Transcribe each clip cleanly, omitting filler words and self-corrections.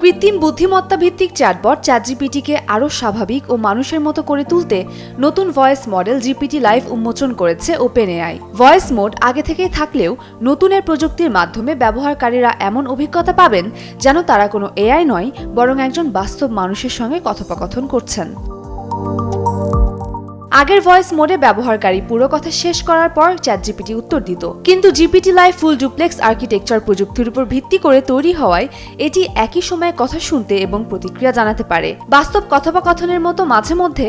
কৃত্রিম বুদ্ধিমত্তা ভিত্তিক চ্যাটবট চ্যাটজিপিটিকে আরও স্বাভাবিক ও মানুষের মতো করে তুলতে নতুন ভয়েস মডেল জিপিটি লাইভ উন্মোচন করেছে ওপেনএআই। ভয়েস মোড আগে থেকেই থাকলেও নতুনের প্রযুক্তির মাধ্যমে ব্যবহারকারীরা এমন অভিজ্ঞতা পাবেন যেন তারা কোনো এআই নয়, বরং একজন বাস্তব মানুষের সঙ্গে কথোপকথন করছেন। আগের ভয়েস মোডে ব্যবহারকারী পুরো কথা শেষ করার পর চ্যাটজিপিটি উত্তর দিত, কিন্তু GPT live full duplex architecture প্রযুক্তির উপর ভিত্তি করে তৈরি হওয়ায় এটি একই সময়ে কথা শুনতে এবং প্রতিক্রিয়া জানাতে পারে। বাস্তব কথোপকথনের মতো মাঝে মধ্যে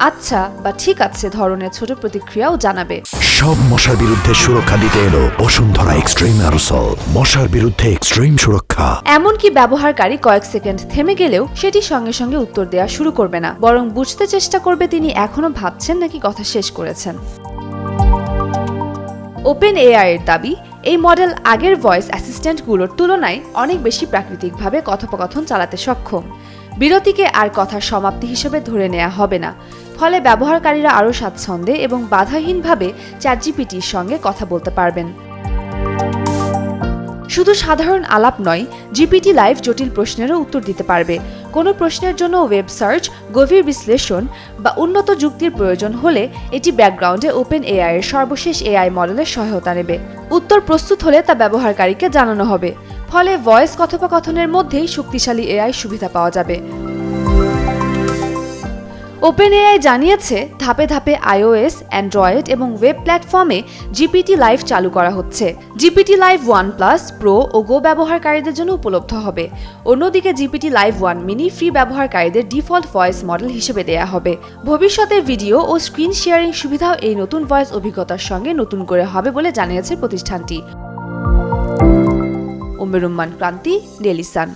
আচ্ছা বা ঠিক আছে ধরনের ছোট প্রতিক্রিয়াও জানাবে। সব মশার বিরুদ্ধে সুরক্ষা দিতে এলো বসুন্ধরা এক্সট্রিম অ্যারোসল, মশার বিরুদ্ধে এক্সট্রিম সুরক্ষা। এমনকি ব্যবহারকারী কয়েক সেকেন্ড থেমে গেলেও সেটি সঙ্গে সঙ্গে উত্তর দেওয়া শুরু করবে না, বরং বুঝতে চেষ্টা করবে তিনি এখনো ভাবছেন নাকি কথা শেষ করেছেন। ওপেনএআই এর দাবি, এই মডেল আগের ভয়েস অ্যাসিস্ট্যান্টগুলোর তুলনায় অনেক বেশি প্রাকৃতিকভাবে কথোপকথন চালাতে সক্ষম। বিরতিকে আর কথার সমাপ্তি হিসেবে ধরে নেওয়া হবে না, ফলে ব্যবহারকারীরা আরও স্বাচ্ছন্দ্যে এবং বাধাহীনভাবে চ্যাটজিপিটির সঙ্গে কথা বলতে পারবেন। শুধু সাধারণ আলাপ নয়, জিপিটি লাইভ জটিল প্রশ্নেরও উত্তর দিতে পারবে। কোনো প্রশ্নের জন্য ওয়েব সার্চ, গভীর বিশ্লেষণ বা উন্নত যুক্তির প্রয়োজন হলে এটি ব্যাকগ্রাউন্ডে ওপেনএআই এর সর্বশেষ এআই মডেলের সহায়তা নেবে। উত্তর প্রস্তুত হলে তা ব্যবহারকারীকে জানানো হবে, ফলে ভয়েস কথোপকথনের মধ্যেই শক্তিশালী এআই সুবিধা পাওয়া যাবে। ওপেনএআই জানিয়েছে ধাপে ধাপে আইওএস, অ্যান্ড্রয়েড এবং ওয়েব প্ল্যাটফর্মে জিপিটি লাইভ চালু করা হচ্ছে। জিপিটি লাইভ 1+ প্রো ও গো ব্যবহারকারীদের জন্য উপলব্ধ হবে। অন্যদিকে জিপিটি লাইভ 1 মিনি ফ্রি ব্যবহারকারীদের ডিফল্ট ভয়েস মডেল হিসেবে দেয়া হবে। ভবিষ্যতে ভিডিও ও স্ক্রিন শেয়ারিং সুবিধাও এই নতুন ভয়েস অভিজ্ঞতার সঙ্গে নতুন করে হবে বলে জানিয়েছে প্রতিষ্ঠানটি। উম্মে রুম্মান ক্রান্তি, ডেইলি সান।